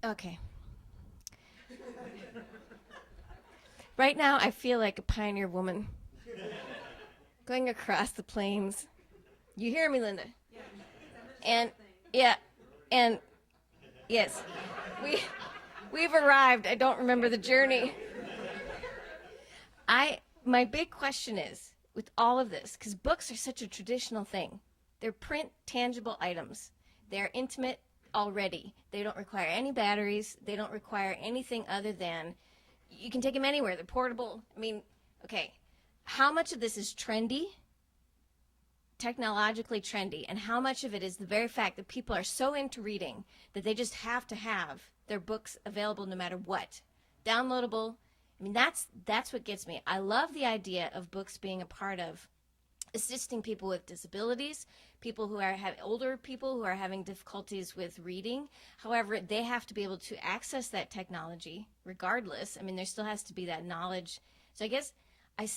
Okay. Right now, I feel like a pioneer woman going across the plains. You hear me, Linda? And yeah, and yes, we we've arrived. I don't remember the journey. My big question is with all of this, because books are such a traditional thing. They're print tangible items. They're intimate already. They don't require any batteries. They don't require anything other than you can take them anywhere. They're portable. I mean, okay, how much of this is trendy, technologically trendy, and how much of it is the very fact that people are so into reading that they just have to have their books available no matter what, downloadable. I mean, that's what gets me. I love the idea of books being a part of assisting people with disabilities, people who are older people who are having difficulties with reading. However, they have to be able to access that technology regardless. I mean, there still has to be that knowledge. So I guess I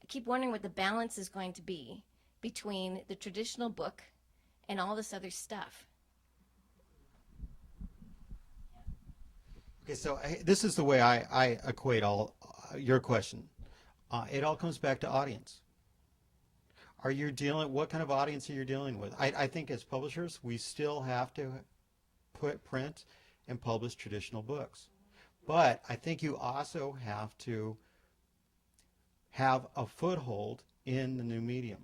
keep wondering what the balance is going to be between the traditional book and all this other stuff. Okay, so this is the way I equate all your question. It all comes back to audience. Are you dealing? What kind of audience are you dealing with? I think as publishers, we still have to put print and publish traditional books, but I think you also have to have a foothold in the new medium.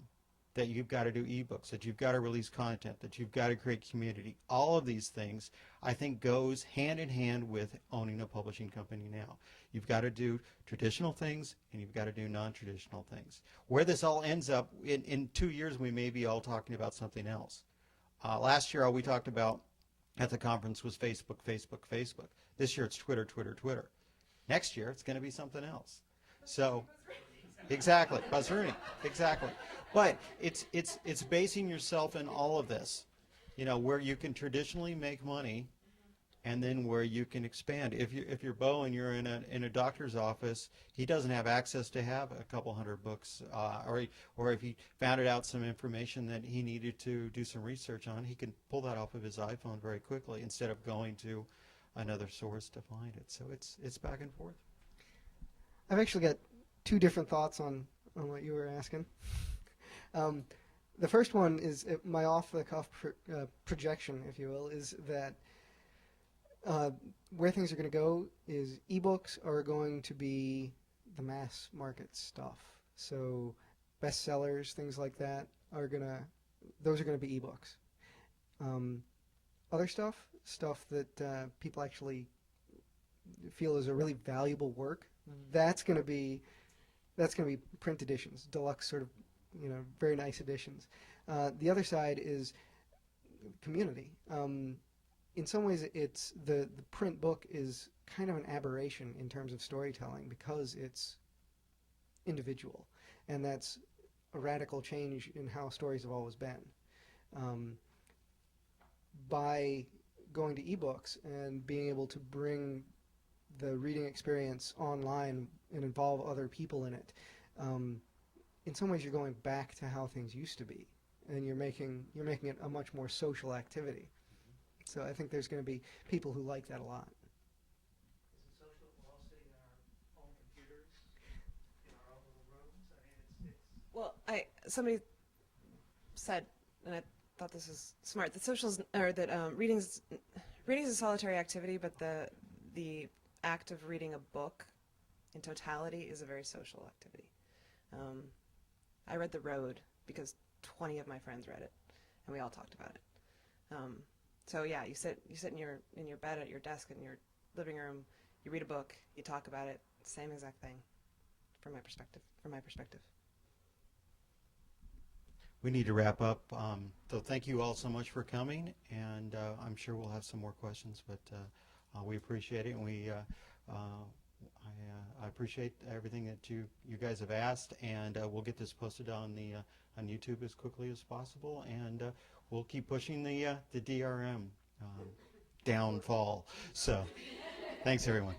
That you've got to do ebooks, that you've got to release content, that you've got to create community. All of these things, I think, goes hand in hand with owning a publishing company now. You've got to do traditional things and you've got to do non-traditional things. Where this all ends up, in 2 years, we may be all talking about something else. Last year, all we talked about at the conference was Facebook, Facebook, Facebook. This year, it's Twitter, Twitter, Twitter. Next year, it's going to be something else. So exactly, buzzerooning, exactly. But it's basing yourself in all of this, where you can traditionally make money, and then where you can expand. If you're Bo and you're in a doctor's office, he doesn't have access to have a couple hundred books, or if he found out some information that he needed to do some research on, he can pull that off of his iPhone very quickly instead of going to another source to find it. So it's back and forth. I've actually got two different thoughts on what you were asking. The first one is my off-the-cuff projection, if you will, is that where things are going to go is ebooks are going to be the mass market stuff. So bestsellers, things like that, those are going to be ebooks. Other stuff that people actually feel is a really valuable work, that's going to be print editions, deluxe sort of, very nice editions. The other side is community. In some ways, it's the print book is kind of an aberration in terms of storytelling because it's individual, and that's a radical change in how stories have always been. By going to ebooks and being able to bring the reading experience online and involve other people in it, in some ways you're going back to how things used to be, and you're making it a much more social activity. So I think there's going to be people who like that a lot. Is it social if we're all sitting in our own computers in our own little rooms? I mean, it's Well, somebody said, and I thought this was smart, that socials or that reading is a solitary activity, but the act of reading a book in totality is a very social activity. I read The Road because 20 of my friends read it, and we all talked about it. So yeah, you sit in your bed at your desk in your living room, you read a book, you talk about it, same exact thing, from my perspective. We need to wrap up. So thank you all so much for coming, and I'm sure we'll have some more questions, but we appreciate it, and I appreciate everything that you guys have asked, and we'll get this posted on YouTube as quickly as possible, and we'll keep pushing the DRM downfall. So thanks, everyone.